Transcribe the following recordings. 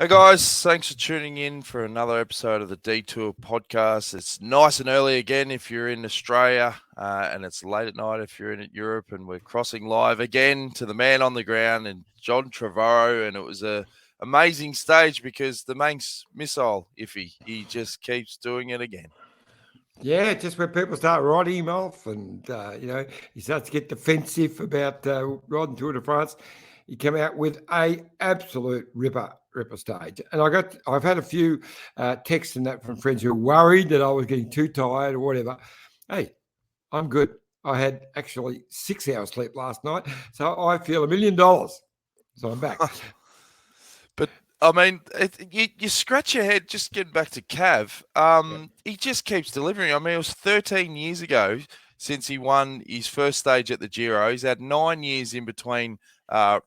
Hey guys, thanks for tuning in for another episode of the Detour podcast. It's nice and early again if you're in Australia, and it's late at night if you're in Europe. And we're crossing live again to the man on the ground and John Trevorrow. And it was a amazing stage because the Manx missile, Iffy, he just keeps doing it again. Yeah, just where people start writing him off, and he starts to get defensive about riding Tour de France. He came out with a absolute ripper stage, and I've had a few texts and that from friends who are worried that I was getting too tired or whatever. Hey, I'm good. I had actually 6 hours sleep last night, so I feel $1 million. So I'm back. But I mean, you scratch your head just getting back to Cav. He just keeps delivering. I mean, it was 13 years ago since he won his first stage at the Giro. He's had 9 years in between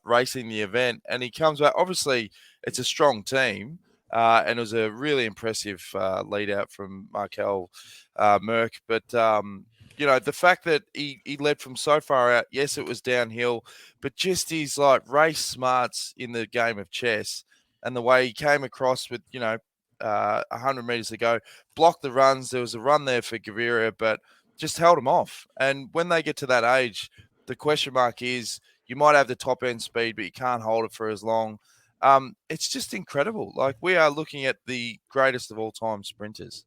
racing the event, and he comes back. Obviously, it's a strong team, and it was a really impressive lead out from Markel Merck. But the fact that he led from so far out, yes, it was downhill, but just his race smarts in the game of chess and the way he came across with 100 meters to go, blocked the runs. There was a run there for Gaviria, but just held him off. And when they get to that age, the question mark is you might have the top end speed, but you can't hold it for as long. It's just incredible. Like, we are looking at the greatest of all time sprinters.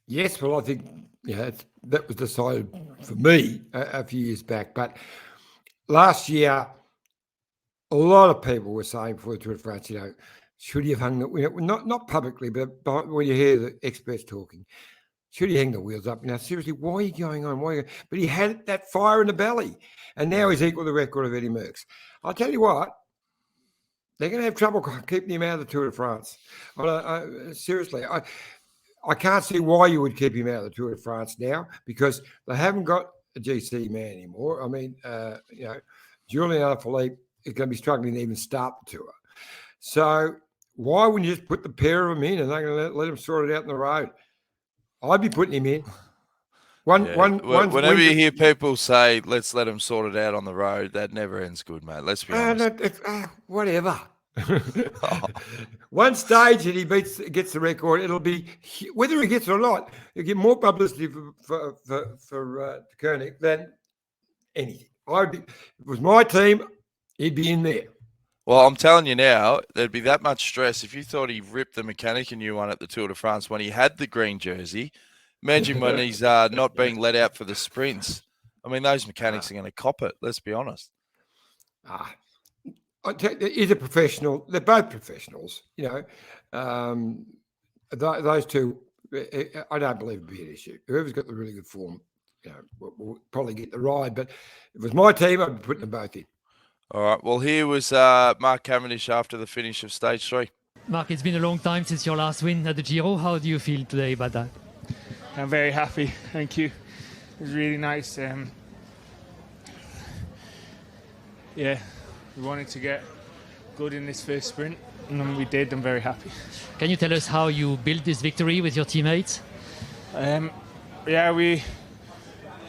Yes, well, I think that was decided for me a few years back. But last year, a lot of people were saying for the Tour de France, should he have hung not publicly, but when you hear the experts talking, should he hang the wheels up? Seriously, why are you going on? But he had that fire in the belly, and now he's equal the record of Eddie Merckx. I'll tell you what, they're going to have trouble keeping him out of the Tour de France. Seriously, I can't see why you would keep him out of the Tour de France now, because they haven't got a GC man anymore. I mean, Julian Alaphilippe is going to be struggling to even start the tour. So why wouldn't you just put the pair of them in and they're going to let him sort it out on the road? I'd be putting him in. Whenever you hear people say, let's let him sort it out on the road, that never ends good, mate. Let's be honest. Whatever. One stage that he gets the record, it'll be, whether he gets it or not, he'll get more publicity for Koenig than anything. If it was my team, he'd be in there. Well, I'm telling you now, there'd be that much stress if you thought he ripped the mechanic a new one at the Tour de France when he had the green jersey. Imagine when he's not being let out for the sprints. I mean, those mechanics are going to cop it. Let's be honest. He's a professional. They're both professionals. Those two, I don't believe it'd be an issue. Whoever's got the really good form, will probably get the ride. But if it was my team, I'd be putting them both in. All right. Well, here was Mark Cavendish after the finish of stage 3. Mark, it's been a long time since your last win at the Giro. How do you feel today about that? I'm very happy. Thank you. It was really nice. We wanted to get good in this first sprint, and when we did, I'm very happy. Can you tell us how you built this victory with your teammates?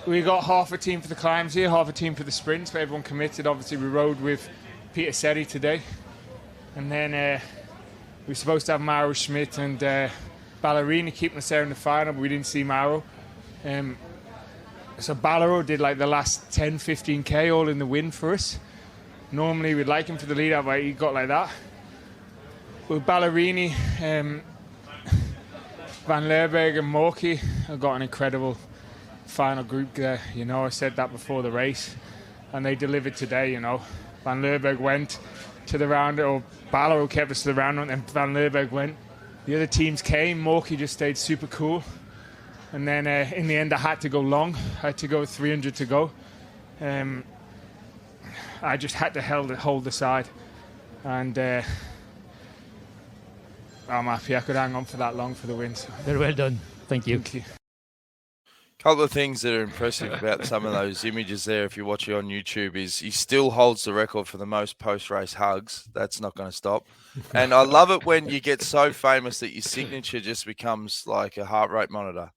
We got half a team for the climbs here, half a team for the sprints, but everyone committed. Obviously, we rode with Peter Seri today. And then we were supposed to have Mauro Schmidt and Ballerini keeping us there in the final, but we didn't see Mauro. So Ballero did the last 10, 15K all in the wind for us. Normally, we'd like him for the lead out, but he got like that. With Ballerini, Van Leerberg and Morky have got an incredible final group there. I said that before the race, and they delivered today. Van Leerberg went to the round, or Ballero kept us to the round, and Van Leerberg went. The other teams came. Morky just stayed super cool, and then in the end I had to go long. I had to go 300 to go. I just had to hold the side, and I'm happy I could hang on for that long for the win. So. Very well done. Thank you. Thank you. Couple of things that are impressive about some of those images there, if you watch it on YouTube, is he still holds the record for the most post-race hugs. That's not going to stop. And I love it when you get so famous that your signature just becomes like a heart rate monitor.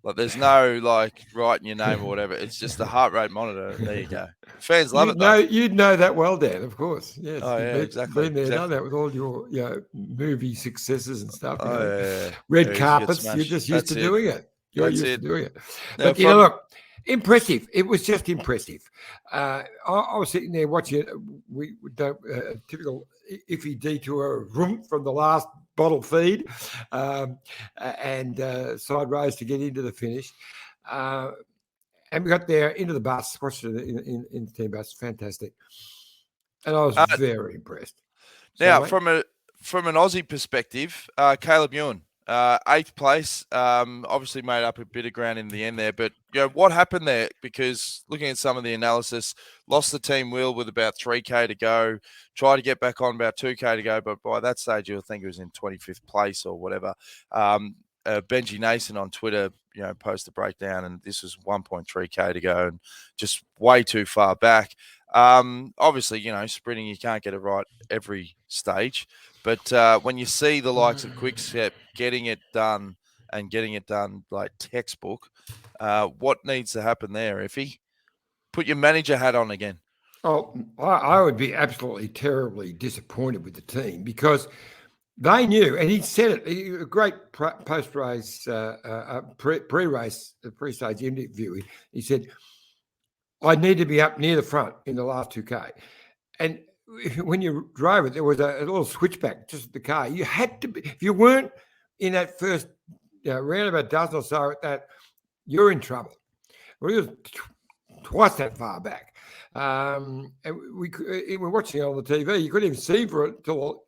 Like there's no like writing your name or whatever. It's just a heart rate monitor. There you go. Fans love it though. You'd know that well, Dan, of course. Yes. Oh, yeah, exactly. Been there, exactly. done that with all your movie successes and stuff. Yeah. Red carpets, you're just used to doing it. You're used to doing it. But, look, impressive. It was just impressive. I was sitting there watching it. We don't typical iffy detour room from the last bottle feed and side rows to get into the finish. And we got there into the bus, watched it in the team bus. Fantastic. And I was very impressed. Now, from an Aussie perspective, Caleb Ewan, 8th place, obviously made up a bit of ground in the end there. But what happened there? Because looking at some of the analysis, lost the team wheel with about 3K to go, tried to get back on about 2K to go, but by that stage, you'll think it was in 25th place or whatever. Benji Nason on Twitter, posted a breakdown, and this was 1.3K to go and just way too far back. Obviously, sprinting, you can't get it right every stage. But when you see the likes of Quickstep getting it done and getting it done like textbook, what needs to happen there, Iffy? Put your manager hat on again. Oh, I would be absolutely terribly disappointed with the team because they knew, and he said it, a great post-race, pre-race, pre-stage interview. He said, I need to be up near the front in the last 2K. And when you drove it, there was a little switchback just at the car. You had to be, if you weren't in that first round about a dozen or so at that, you're in trouble. Well, it was twice that far back. And we were watching it on the TV. You couldn't even see for it until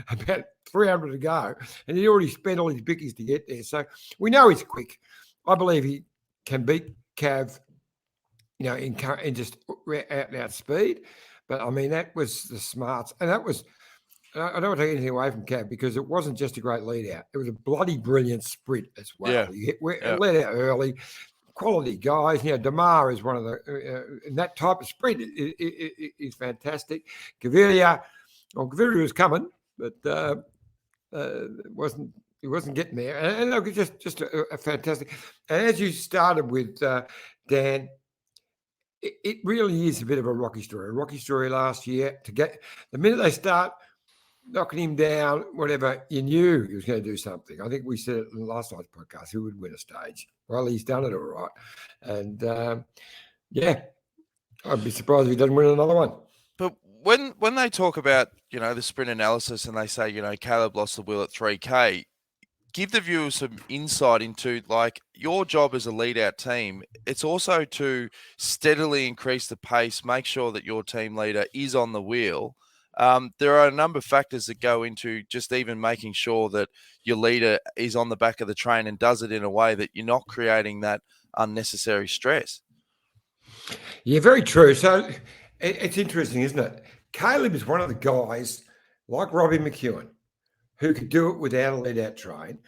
about 300 to go. And he'd already spent all his bickies to get there. So we know he's quick. I believe he can beat Cav, in just out and out speed. But, I mean, that was the smarts. And that was, I don't want to take anything away from Cav because it wasn't just a great lead out. It was a bloody brilliant sprint as well. Yeah. He led out early. Quality guys. Damar is one of the, in that type of sprint is fantastic. Gaviria was coming, but he wasn't getting there. And look, it's just a fantastic. And as you started with, Dan, it really is a bit of a rocky story. A rocky story last year. To get the minute they start knocking him down, whatever, you knew he was going to do something. I think we said it in last night's podcast, who would win a stage. Well, he's done it all right. And, I'd be surprised if he doesn't win another one. But when they talk about, the sprint analysis and they say, Caleb lost the wheel at 3K, give the viewers some insight into, like, your job as a lead-out team. It's also to steadily increase the pace, make sure that your team leader is on the wheel. There are a number of factors that go into just even making sure that your leader is on the back of the train and does it in a way that you're not creating that unnecessary stress. Yeah, very true. So it's interesting, isn't it? Caleb is one of the guys like Robbie McEwen who could do it without a lead-out train.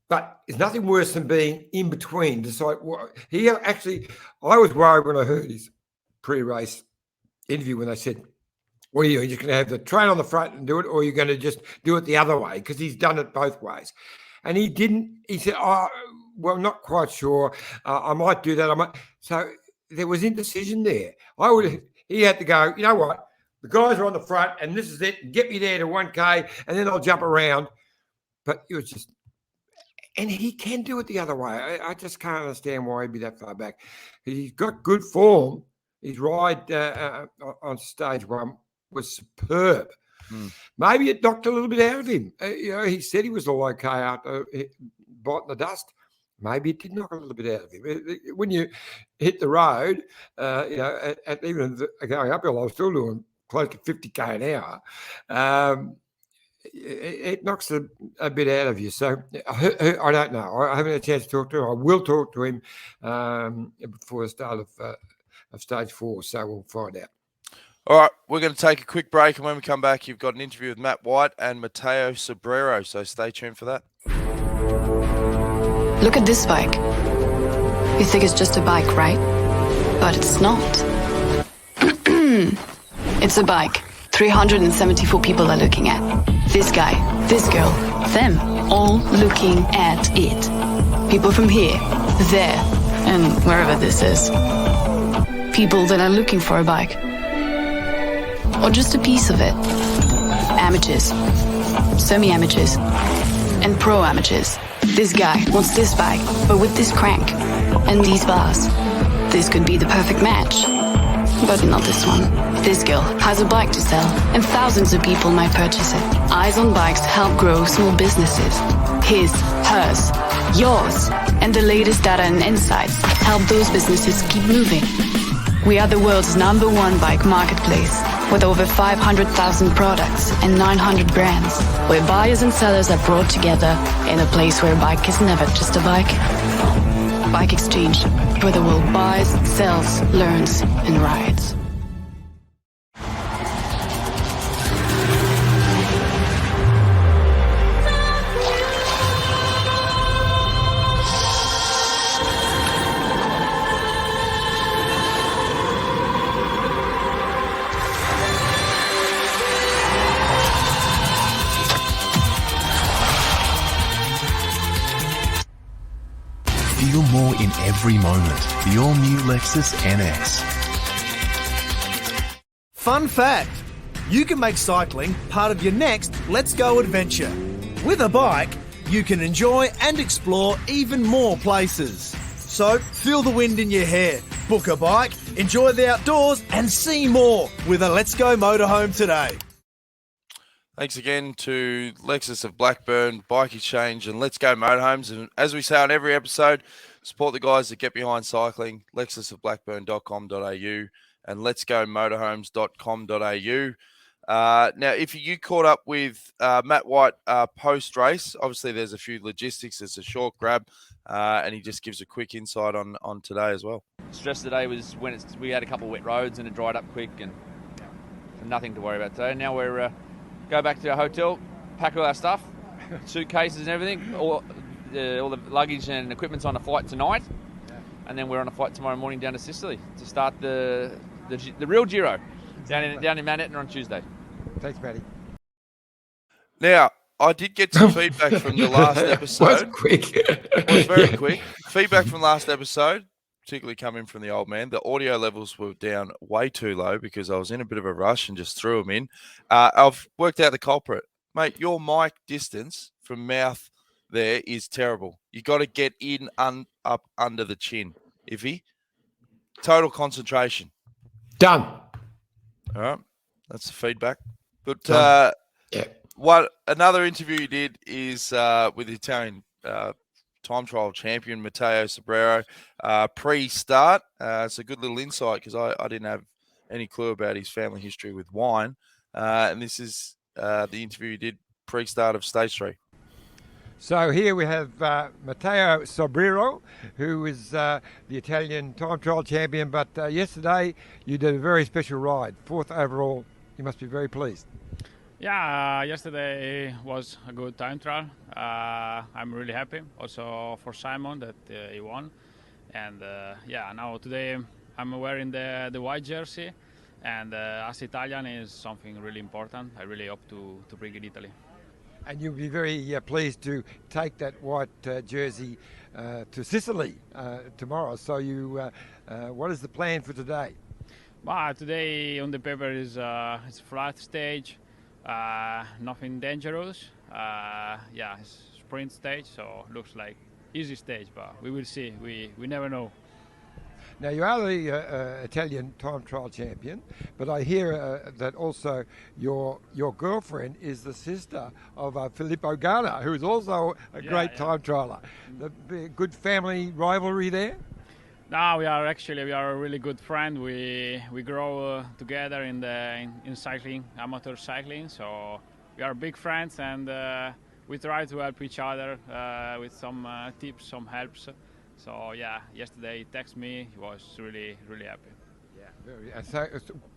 But it's nothing worse than being in between. Decide what I was worried when I heard his pre-race interview when they said, well, you're just going to have the train on the front and do it, or you're going to just do it the other way, because he's done it both ways. And he didn't. He said, well, not quite sure. I might do that. So there was indecision there. He had to go, you know what? The guys are on the front, and this is it. Get me there to 1K, and then I'll jump around. But it was just, and he can do it the other way. I just can't understand why he'd be that far back. He's got good form. His ride on stage one was superb. Maybe it knocked a little bit out of him. He said he was all okay after biting the dust. Maybe it did knock a little bit out of him. When you hit the road, at even going uphill, I was still doing close to 50K an hour. It knocks a bit out of you. So I don't know. I haven't had a chance to talk to him. I will talk to him before the start of stage 4, so we'll find out. All right, we're going to take a quick break, and when we come back, you've got an interview with Matt White and Matteo Sobrero, so stay tuned for that. Look at this bike. You think it's just a bike, right? But it's not. It's a bike 374 people are looking at. This guy, this girl, them, all looking at it. People from here, There, and wherever this is. People that are looking for a bike. Or just a piece of it. Amateurs, semi-amateurs, and pro-amateurs. This guy wants this bike, but with this crank and these bars. This could be the perfect match. But not this one. This girl has a bike to sell, and thousands of people might purchase it. Eyes on Bikes help grow small businesses. His, hers, yours, and the latest data and insights help those businesses keep moving. We are the world's #1 bike marketplace, with over 500,000 products and 900 brands, where buyers and sellers are brought together in a place where a bike is never just a bike. Bike Exchange, where the world buys, sells, learns, and rides. Feel more in every moment. The all-new Lexus NX. Fun fact, you can make cycling part of your next Let's Go adventure. With a bike, you can enjoy and explore even more places. So, feel the wind in your hair, book a bike, enjoy the outdoors and see more with a Let's Go motorhome today. Thanks again to Lexus of Blackburn, Bike Exchange, and Let's Go Motorhomes. And as we say on every episode, support the guys that get behind cycling, lexusofblackburn.com.au and letsgomotorhomes.com.au. Now, if you caught up with Matt White post-race, obviously there's a few logistics. It's a short grab, and he just gives a quick insight on today as well. Stress today was when we had a couple of wet roads and it dried up quick and nothing to worry about today. Now we're go back to our hotel, pack all our stuff, suitcases and everything. All the luggage and equipment's on a flight tonight, and then we're on a flight tomorrow morning down to Sicily to start the real Giro down in Manhattan on Tuesday. Thanks, Matty. Now, I did get some feedback from the last episode. Was quick. It was very quick. Feedback from last episode, particularly coming from the old man. The audio levels were down way too low because I was in a bit of a rush and just threw them in. I've worked out the culprit. Mate, your mic distance from mouth there is terrible. You got to get in up under the chin, Iffy. Total concentration. Done. All right. That's the feedback. But Yeah. what another interview you did is with the Italian time trial champion, Matteo Sobrero, pre-start. It's a good little insight because I didn't have any clue about his family history with wine. And this is the interview you did pre-start of Stage 3. So here we have Matteo Sobrero, who is the Italian time trial champion. But yesterday you did a very special ride, 4th overall. You must be very pleased. Yeah, yesterday was a good time trial. I'm really happy also for Simon that he won. And now today I'm wearing the white jersey, and as Italian is something really important. I really hope to bring it Italy. And you'll be very pleased to take that white jersey to Sicily tomorrow. So what is the plan for today? Today on the paper is it's a flat stage. Nothing dangerous. It's sprint stage, so looks like easy stage, but we will see. We never know. Now you are the Italian time trial champion, but I hear that also your girlfriend is the sister of Filippo Ganna, who is also a great time trialer. The good family rivalry there. No, we are a really good friend. We grow together in cycling, amateur cycling. So we are big friends, and we try to help each other with some tips, some helps. So yesterday he texted me. He was really, really happy. So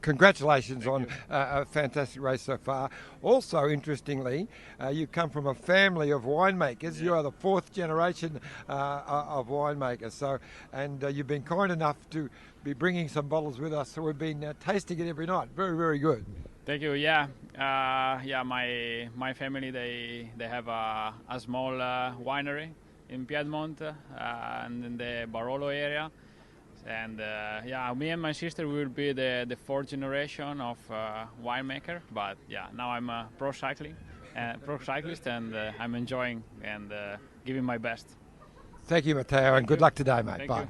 congratulations on a fantastic race so far. Also, interestingly, you come from a family of winemakers. You are the 4th generation of winemakers. So, and you've been kind enough to be bringing some bottles with us. So we've been tasting it every night. Very, very good. Thank you. My family they have a small winery in Piedmont and in the Barolo area. And yeah, me and my sister will be the fourth generation of winemaker. But yeah, now I'm a pro cyclist, and I'm enjoying and giving my best. Thank you, Matteo, and good luck today, mate. Thank Bye. you.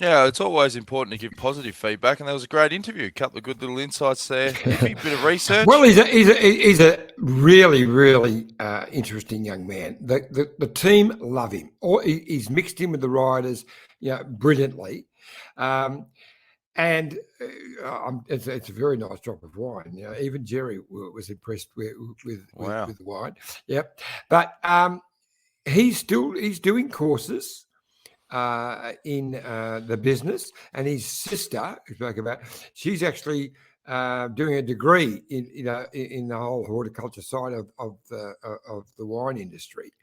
Yeah, it's always important to give positive feedback, and that was a great interview. A couple of good little insights there. A bit of research. Well, he's a really, really interesting young man. The team love him. He's mixed in with the riders, brilliantly. And it's a very nice drop of wine. Even Jerry was impressed with the wine. Yep. But he's doing courses in the business, and his sister, who spoke about, she's actually doing a degree in the whole horticulture side of the wine industry.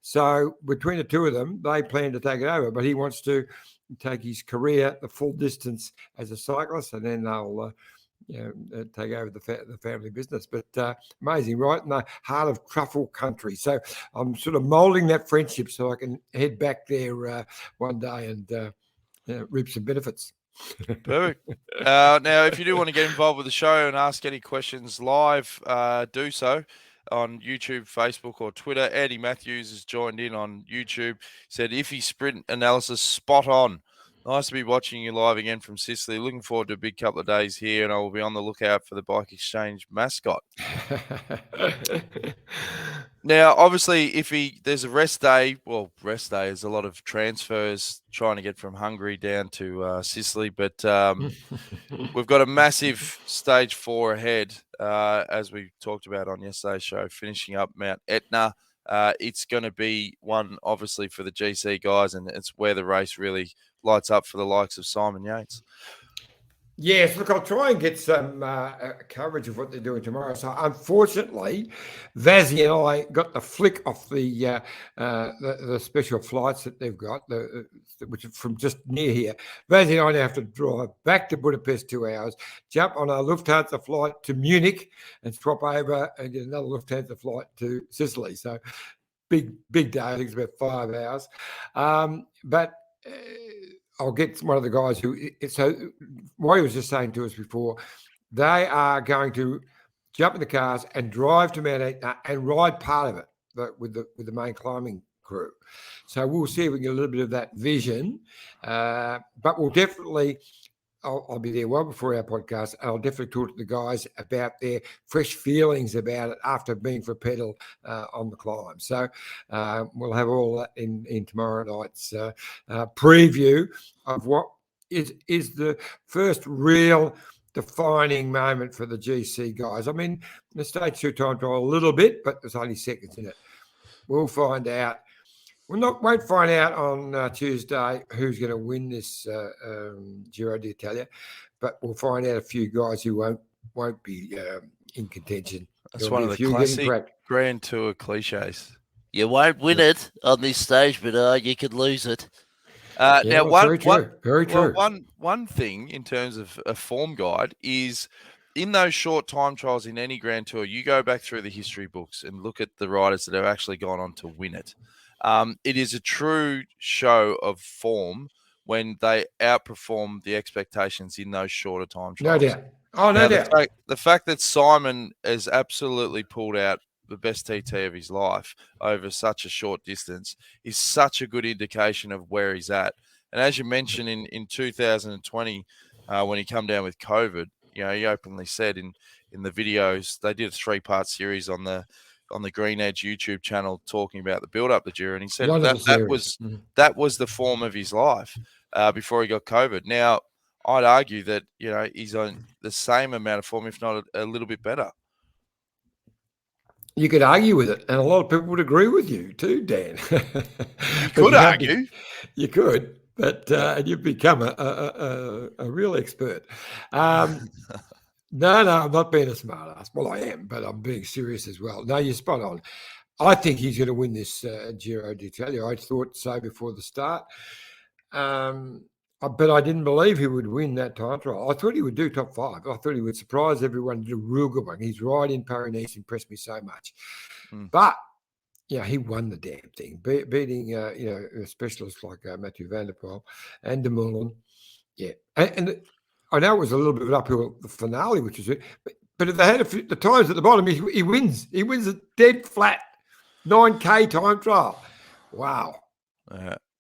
So between the two of them, they plan to take it over, but he wants to take his career the full distance as a cyclist, and then they'll take over the family business. But amazing, right in the heart of truffle country. So I'm sort of moulding that friendship so I can head back there one day and reap some benefits. Perfect. Now, if you do want to get involved with the show and ask any questions live, do so on YouTube, Facebook, or Twitter. Andy Matthews has joined in on YouTube. Said, "Iffy sprint analysis spot on. Nice to be watching you live again from Sicily. Looking forward to a big couple of days here, and I will be on the lookout for the Bike Exchange mascot." Now, obviously, there's a rest day. Well, rest day is a lot of transfers trying to get from Hungary down to Sicily, but we've got a massive stage 4 ahead, as we talked about on yesterday's show, finishing up Mount Etna. It's going to be one, obviously, for the GC guys, and it's where the race really lights up for the likes of Simon Yates. Yes, look, I'll try and get some coverage of what they're doing tomorrow. So, unfortunately, Vazzy and I got the flick off the special flights that they've got, which are from just near here. Vazzy and I now have to drive back to Budapest 2 hours, jump on a Lufthansa flight to Munich, and swap over and get another Lufthansa flight to Sicily. So, big day. I think it's about 5 hours. But I'll get one of the guys so what he was just saying to us before, they are going to jump in the cars and drive to Mount Etna and ride part of it with the main climbing crew. So we'll see if we can get a little bit of that vision. But we'll definitely, I'll be there well before our podcast. I'll definitely talk to the guys about their fresh feelings about it after being for a pedal on the climb. So we'll have all that in tomorrow night's preview of what is the first real defining moment for the GC guys. I mean, the stage 2 time trial a little bit, but there's only seconds in it. We'll find out. Won't find out on Tuesday who's going to win this Giro d'Italia, but we'll find out a few guys who won't be in contention. That's one of the classic Grand Tour cliches. You won't win it on this stage, but you could lose it. Now, very true. One thing in terms of a form guide is, in those short time trials in any Grand Tour, you go back through the history books and look at the riders that have actually gone on to win it. It is a true show of form when they outperform the expectations in those shorter time trials. No doubt. Oh, no doubt. The fact that Simon has absolutely pulled out the best TT of his life over such a short distance is such a good indication of where he's at. And as you mentioned in 2020, when he come down with COVID, he openly said in the videos, they did a 3-part series on the Green Edge YouTube channel talking about the build up the Giro, and he said that was the form of his life before he got COVID. Now, I'd argue that he's on the same amount of form, if not a little bit better. You could argue with it, and a lot of people would agree with you too, Dan. You could argue. You could, but you've become a real expert. No, I'm not being a smart ass. Well, I am, but I'm being serious as well. No, you're spot on. I think he's going to win this Giro d'Italia. I thought so before the start. But I didn't believe he would win that time trial. I thought he would do top 5. I thought he would surprise everyone, do a real good one. He's right in Paris-Nice, impressed me so much. But he won the damn thing, beating a specialist like Matthew Van der Poel and Dumoulin. Yeah, and I know it was a little bit of an uphill the finale, which is it, but if they had the times at the bottom, he wins. He wins a dead flat 9K time trial. Wow.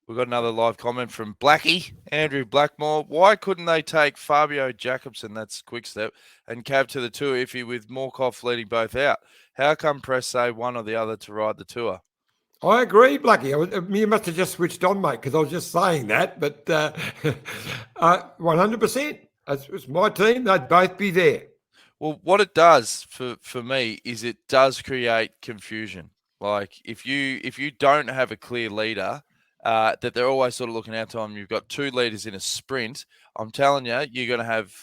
We've got another live comment from Blackie, Andrew Blackmore. Why couldn't they take Fabio Jacobsen, that's Quick Step, and Cav to the Tour Iffy with Morkov leading both out? How come press say one or the other to ride the Tour? I agree, Blackie. You must have just switched on, mate, because I was just saying that. But 100%. It's my team. They'd both be there. Well, what it does for me is it does create confusion. Like if you don't have a clear leader, that they're always sort of looking out to them. You've got two leaders in a sprint. I'm telling you, you're going to have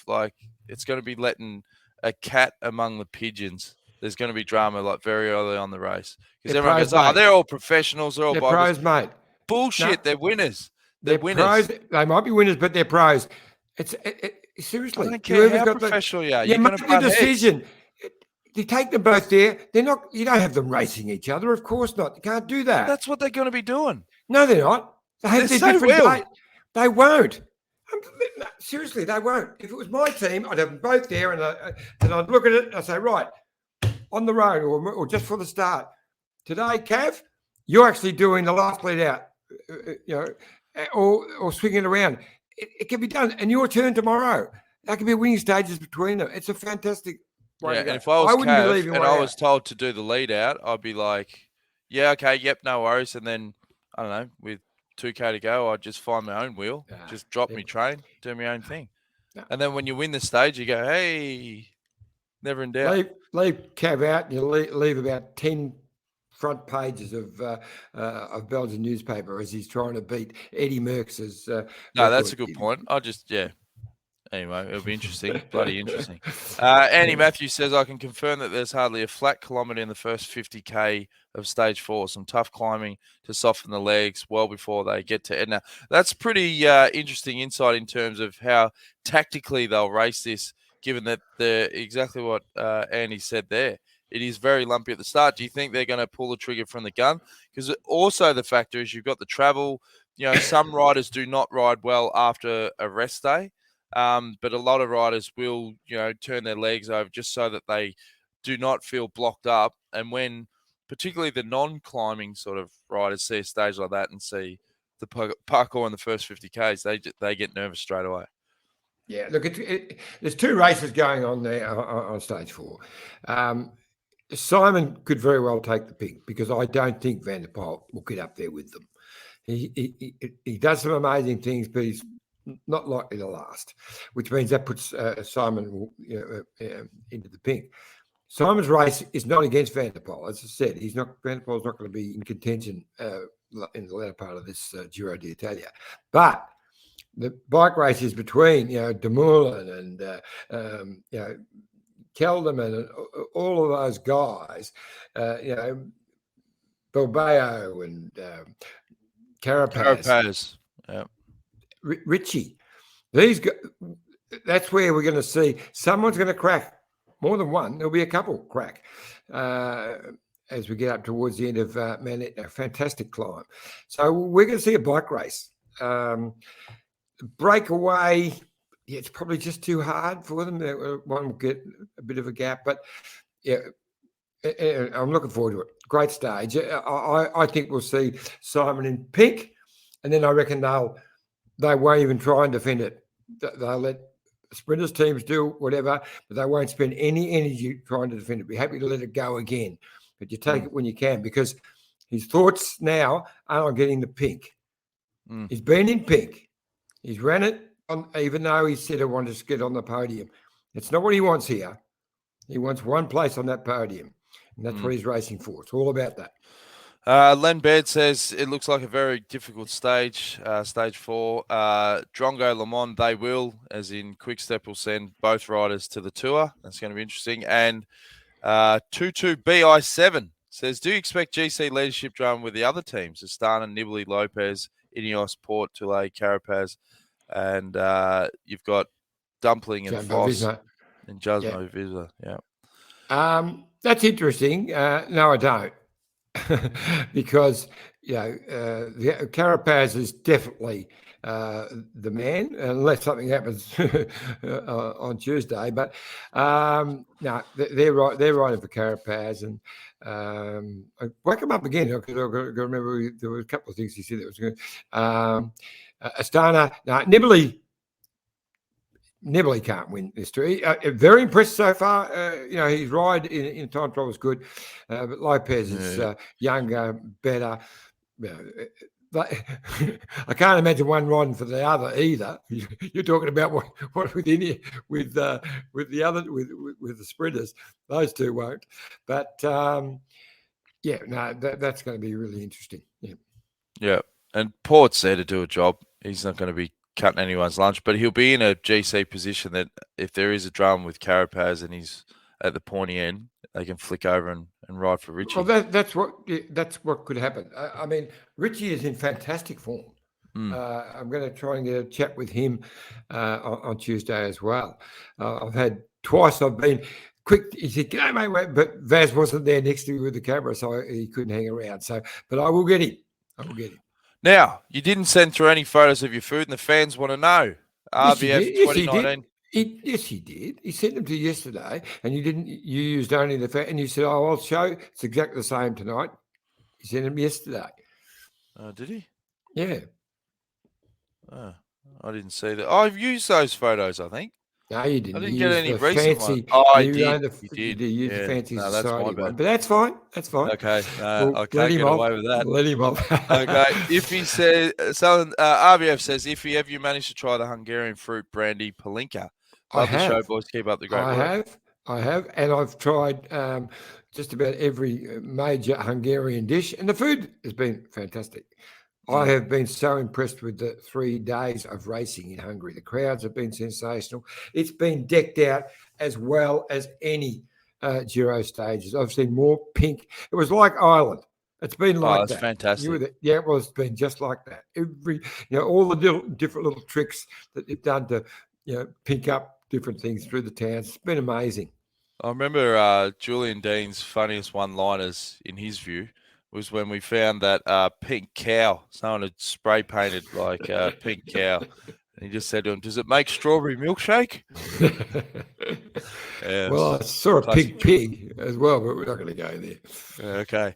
it's going to be letting a cat among the pigeons. There's going to be drama very early on the race because everyone goes, "Oh, they're all professionals. They're all pros, mate." Bullshit. No, they're winners. They're winners. Pros. They might be winners, but they're pros. Seriously. I don't care how professional you are. You make a decision. You take them both there. They're not. You don't have them racing each other. Of course not. You can't do that. That's what they're going to be doing. No, they're not. They have their different day. They won't. Seriously, they won't. If it was my team, I'd have them both there, and I'd look at it and I'd say, right, on the road or just for the start. Today, Cav, you're actually doing the last lead out, or swinging around. It can be done. And your turn tomorrow. That can be winning stages between them. It's a fantastic way to go. And if I was Cav and I was told to do the lead out, I'd be like, yeah, okay, yep, no worries. And then, I don't know, with 2K to go, I'd just find my own wheel, just drop me train, do my own thing. And then when you win the stage, you go, hey, never in doubt. Leave Cav out and you leave about 10 front pages of Belgian newspaper as he's trying to beat Eddie Merckx's no, that's a good point. Anyway, it'll be interesting. Bloody interesting. Andy Matthews says, I can confirm that there's hardly a flat kilometre in the first 50K of stage 4. Some tough climbing to soften the legs well before they get to Edna. That's pretty interesting insight in terms of how tactically they'll race this, given that exactly what Andy said there. It is very lumpy at the start. Do you think they're going to pull the trigger from the gun? Because also the factor is you've got the travel. Some riders do not ride well after a rest day. But a lot of riders will, turn their legs over just so that they do not feel blocked up. And when particularly the non-climbing sort of riders see a stage like that and see the parkour in the first 50Ks, they get nervous straight away. Yeah, look, there's two races going on there on stage 4. Simon could very well take the pick because I don't think Van der Poel will get up there with them. He does some amazing things, but he's not likely to last, which means that puts Simon into the pink. Simon's race is not against Van der Poel. As I said, Van der Poel's not going to be in contention in the latter part of this Giro d'Italia. But the bike race is between, Dumoulin and, Kelderman and all of those guys, Bilbao and Carapaz. Yeah. Richie. That's where we're going to see someone's going to crack. More than one. There'll be a couple crack as we get up towards the end of Manette. A fantastic climb. So we're going to see a bike race. Breakaway, it's probably just too hard for them. One will get a bit of a gap, but yeah, I'm looking forward to it. Great stage. I think we'll see Simon in pink, and then I reckon they won't even try and defend it. They'll let sprinters teams do whatever, but they won't spend any energy trying to defend it. Be happy to let it go again, but you take it when you can, because his thoughts now are on getting the pink. He's been in pink. He's ran it, even though he said he wanted to get on the podium. It's not what he wants here. He wants one place on that podium, and that's what he's racing for. It's all about that. Len Baird says it looks like a very difficult stage, stage 4. Drongo Le Mans, they will, as in Quickstep, will send both riders to the Tour. That's going to be interesting. And 22BI7 says, do you expect GC leadership drama with the other teams? Astana, Nibali, Lopez, Ineos, Port, Toulay, Carapaz, and you've got Dumpling and Foss and Jumbo Visma. Yeah. That's interesting. No, I don't. because Carapaz is definitely the man, unless something happens on Tuesday. But no, they're right. They're riding for Carapaz, and I wake him up again because I remember there were a couple of things he said that was good. Astana, no, Nibali can't win this tour. Very impressed so far. His ride in time trial was good, but Lopez is younger, better. I can't imagine one riding for the other either. You're talking about what within here with the sprinters. Those two won't. But that's going to be really interesting. Yeah, and Port's there to do a job. He's not going to be cutting anyone's lunch, but he'll be in a GC position that if there is a drum with Carapaz and he's at the pointy end, they can flick over and ride for Richie. Well, that's what could happen. I mean, Richie is in fantastic form. I'm going to try and get a chat with him on Tuesday as well. I've had twice. I've been quick. He said, "G'day, mate," but Vaz wasn't there next to me with the camera, so he couldn't hang around. So, but I will get him. Now, you didn't send through any photos of your food, and the fans want to know. RBF 2019. Yes, he did. He sent them to you yesterday, and you didn't. You used only the fat, and you said, "Oh, I'll show." It's exactly the same tonight. He sent them yesterday. Did he? Yeah. Oh, I didn't see that. I've used those photos, I think. No, you didn't. I didn't get any recent fancy. Oh, I you did. You did use the fancy no, that's society my one, bad. but that's fine. That's fine. Okay, I can't get away with that. Let him off. Okay, if he says, RBF says, if you managed to try the Hungarian fruit brandy Palinka, love the show, boys. Keep up the great work. I have, and I've tried just about every major Hungarian dish, and the food has been fantastic. I have been so impressed with the 3 days of racing in Hungary. The crowds have been sensational. It's been decked out as well as any Giro stages. I've seen more pink. It was like Ireland. It's been like that. That's fantastic. Well, it's been just like that. Every, all the different little tricks that they've done to, pink up different things through the towns. It's been amazing. I remember Julian Dean's funniest one-liners, in his view, was when we found that pink cow. Someone had spray painted like a pink cow. And he just said to him, "Does it make strawberry milkshake?" Well, I saw a pink pig as well, but we're not going to go there. Okay.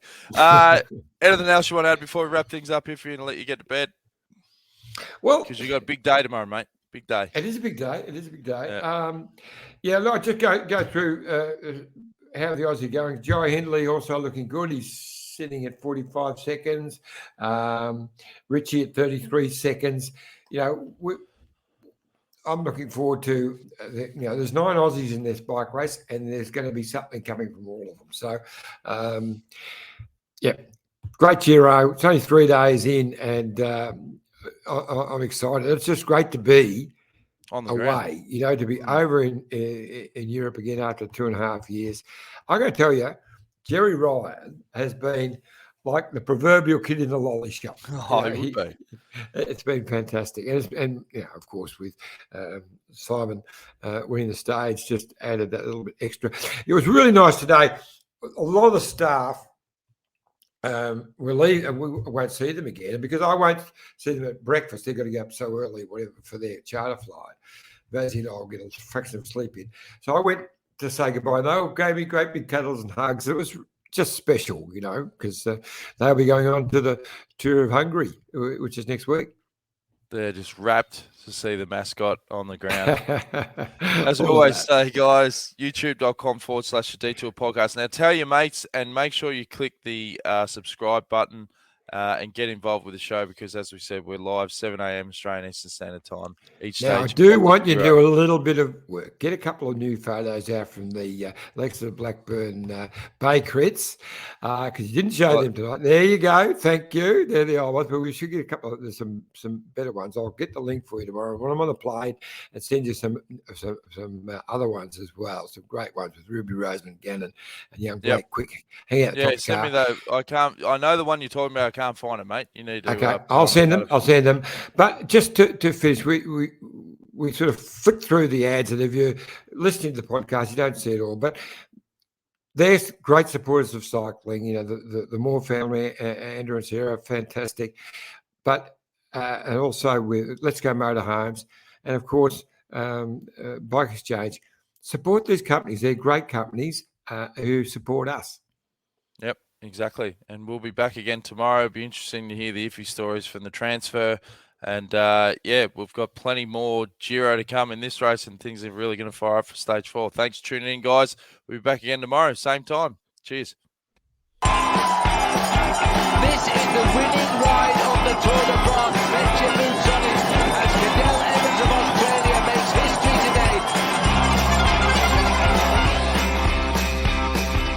Anything else you want to add before we wrap things up here for you and let you get to bed? Well, because you got a big day tomorrow, mate. Big day. It is a big day. Yeah. Look, just go through how the Aussie going. Joey Hindley also looking good. He's sitting at 45 seconds. Richie at 33 seconds. I'm looking forward to, there's 9 Aussies in this bike race, and there's going to be something coming from all of them. So, great Giro. It's only 3 days in, and I'm excited. It's just great to be on the away, ground. To be over in Europe again after 2.5 years. I'm going to tell you, Jerry Ryan has been like the proverbial kid in the lolly shop. It's been fantastic. And of course, with Simon winning the stage, just added that little bit extra. It was really nice today. A lot of the staff will leave, and we won't see them again. And because I won't see them at breakfast, they've got to get up so early, whatever, for their charter flight. Vaz and I'll get a fraction of sleep in. So I went to say goodbye. They all gave me great big cuddles and hugs. It was just special, because they'll be going on to the Tour of Hungary, which is next week. They're just rapt to see the mascot on the ground. As we always say, guys, youtube.com/the Detour Podcast. Now tell your mates and make sure you click the subscribe button and get involved with the show, because as we said, we're live 7 a.m. Australian Eastern Standard Time each stage. Now, I do want you to do a little bit of work. Get a couple of new photos out from the Lexington Blackburn Bay crits, because you didn't show them tonight. There you go. Thank you. They're the old ones, but we should get a couple of, there's some better ones. I'll get the link for you tomorrow when I'm on the plane and send you some other ones as well. Some great ones with Ruby Roseman, Gannon, and young Blake Quick. Hang out the top send car. me though. I know the one you're talking about. I can't find it, mate. You need to. Okay, I'll send them. But just to finish, we sort of flick through the ads, and if you're listening to the podcast, you don't see it all. But they're great supporters of cycling. You know, the Moore family, Andrew and Sarah, are fantastic. But and also with Let's Go Motorhomes, and of course Bike Exchange, support these companies. They're great companies who support us. Yep, exactly. And we'll be back again tomorrow. It'll be interesting to hear the iffy stories from the transfer. And yeah, we've got plenty more Giro to come in this race, and things are really going to fire up for stage 4. Thanks for tuning in, guys. We'll be back again tomorrow, same time. Cheers.